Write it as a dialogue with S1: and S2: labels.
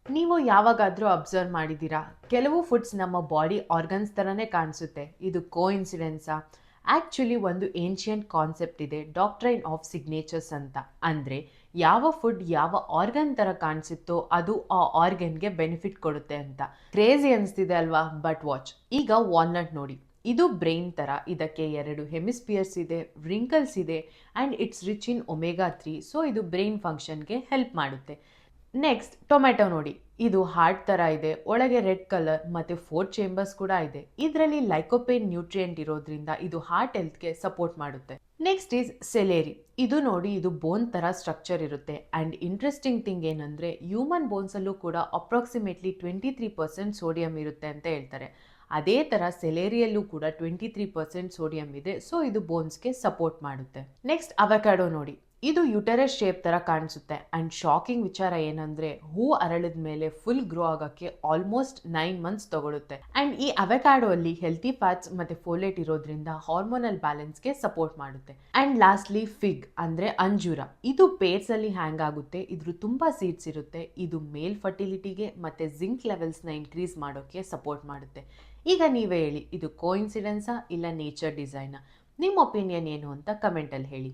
S1: ನೀವು ಯಾವಾಗಾದರೂ ಅಬ್ಸರ್ವ್ ಮಾಡಿದ್ದೀರಾ, ಕೆಲವು ಫುಡ್ಸ್ ನಮ್ಮ ಬಾಡಿ ಆರ್ಗನ್ಸ್ ಥರನೇ ಕಾಣಿಸುತ್ತೆ. ಇದು ಕೋಇನ್ಸಿಡೆನ್ಸಾ? ಆ್ಯಕ್ಚುಲಿ ಒಂದು ಏನ್ಷಿಯಂಟ್ ಕಾನ್ಸೆಪ್ಟ್ ಇದೆ, ಡಾಕ್ಟ್ರೈನ್ ಆಫ್ ಸಿಗ್ನೇಚರ್ಸ್ ಅಂತ. ಅಂದರೆ ಯಾವ ಫುಡ್ ಯಾವ ಆರ್ಗನ್ ಥರ ಕಾಣಿಸುತ್ತೋ ಅದು ಆ ಆರ್ಗನ್ಗೆ ಬೆನಿಫಿಟ್ ಕೊಡುತ್ತೆ ಅಂತ. ಕ್ರೇಜಿ ಅನಿಸ್ತಿದೆ ಅಲ್ವಾ? ಬಟ್ ವಾಚ್, ಈಗ ವಾಲ್ನಟ್ ನೋಡಿ. ಇದು ಬ್ರೈನ್ ಥರ, ಇದಕ್ಕೆ 2 ಹೆಮಿಸ್ಪಿಯರ್ಸ್ ಇದೆ, ವ್ರಿಂಕಲ್ಸ್ ಇದೆ and it's rich in omega 3, so ಇದು ಬ್ರೈನ್ ಫಂಕ್ಷನ್ಗೆ ಹೆಲ್ಪ್ ಮಾಡುತ್ತೆ. ನೆಕ್ಸ್ಟ್ ಟೊಮೆಟೊ ನೋಡಿ. ಇದು ಹಾರ್ಟ್ ಥರ ಇದೆ, ಒಳಗೆ ರೆಡ್ ಕಲರ್ ಮತ್ತು 4 ಚೇಂಬರ್ಸ್ ಕೂಡ ಇದೆ. ಇದರಲ್ಲಿ ಲೈಕೋಪೇನ್ ನ್ಯೂಟ್ರಿಯೆಂಟ್ ಇರೋದ್ರಿಂದ ಇದು ಹಾರ್ಟ್ ಹೆಲ್ತ್ಗೆ ಸಪೋರ್ಟ್ ಮಾಡುತ್ತೆ. Next is celery. ಇದು ನೋಡಿ, ಇದು ಬೋನ್ ಥರ ಸ್ಟ್ರಕ್ಚರ್ ಇರುತ್ತೆ ಆ್ಯಂಡ್ ಇಂಟ್ರೆಸ್ಟಿಂಗ್ ಥಿಂಗ್ ಏನಂದರೆ ಹ್ಯೂಮನ್ ಬೋನ್ಸಲ್ಲೂ ಕೂಡ ಅಪ್ರಾಕ್ಸಿಮೇಟ್ಲಿ 23% ಸೋಡಿಯಂ ಇರುತ್ತೆ ಅಂತ ಹೇಳ್ತಾರೆ. ಅದೇ ಥರ ಸೆಲೇರಿಯಲ್ಲೂ ಕೂಡ 23% ಸೋಡಿಯಂ ಇದೆ, ಸೊ ಇದು ಬೋನ್ಸ್ಗೆ ಸಪೋರ್ಟ್ ಮಾಡುತ್ತೆ. ನೆಕ್ಸ್ಟ್ ಅವಕ್ಯಾಡೋ ನೋಡಿ. ಇದು ಯುಟೆರಸ್ ಶೇಪ್ ಥರ ಕಾಣಿಸುತ್ತೆ ಆ್ಯಂಡ್ ಶಾಕಿಂಗ್ ವಿಚಾರ ಏನಂದರೆ ಹೂ ಅರಳಿದ ಮೇಲೆ ಫುಲ್ ಗ್ರೋ ಆಗೋಕ್ಕೆ ಆಲ್ಮೋಸ್ಟ್ 9 ಮಂತ್ಸ್ ತಗೊಳುತ್ತೆ. ಆ್ಯಂಡ್ ಈ ಅವಕ್ಯಾಡೋ ಅಲ್ಲಿ ಹೆಲ್ತಿ ಫ್ಯಾಟ್ಸ್ ಮತ್ತು ಫೋಲೇಟ್ ಇರೋದ್ರಿಂದ ಹಾರ್ಮೋನಲ್ ಬ್ಯಾಲೆನ್ಸ್ಗೆ ಸಪೋರ್ಟ್ ಮಾಡುತ್ತೆ. ಆ್ಯಂಡ್ ಲಾಸ್ಟ್ಲಿ ಫಿಗ್ ಅಂದರೆ ಅಂಜೂರ. ಇದು ಪೇರ್ಸಲ್ಲಿ ಹ್ಯಾಂಗ್ ಆಗುತ್ತೆ, ಇದ್ರ ತುಂಬ ಸೀಡ್ಸ್ ಇರುತ್ತೆ. ಇದು ಮೇಲ್ ಫರ್ಟಿಲಿಟಿಗೆ ಮತ್ತು ಜಿಂಕ್ ಲೆವೆಲ್ಸ್ನ ಇನ್ಕ್ರೀಸ್ ಮಾಡೋಕ್ಕೆ ಸಪೋರ್ಟ್ ಮಾಡುತ್ತೆ. ಈಗ ನೀವೇ ಹೇಳಿ, ಇದು ಕೋಇನ್ಸಿಡೆನ್ಸಾ ಇಲ್ಲ ನೇಚರ್ ಡಿಸೈನಾ? ನಿಮ್ಮ ಒಪಿನಿಯನ್ ಏನು ಅಂತ ಕಮೆಂಟಲ್ಲಿ ಹೇಳಿ.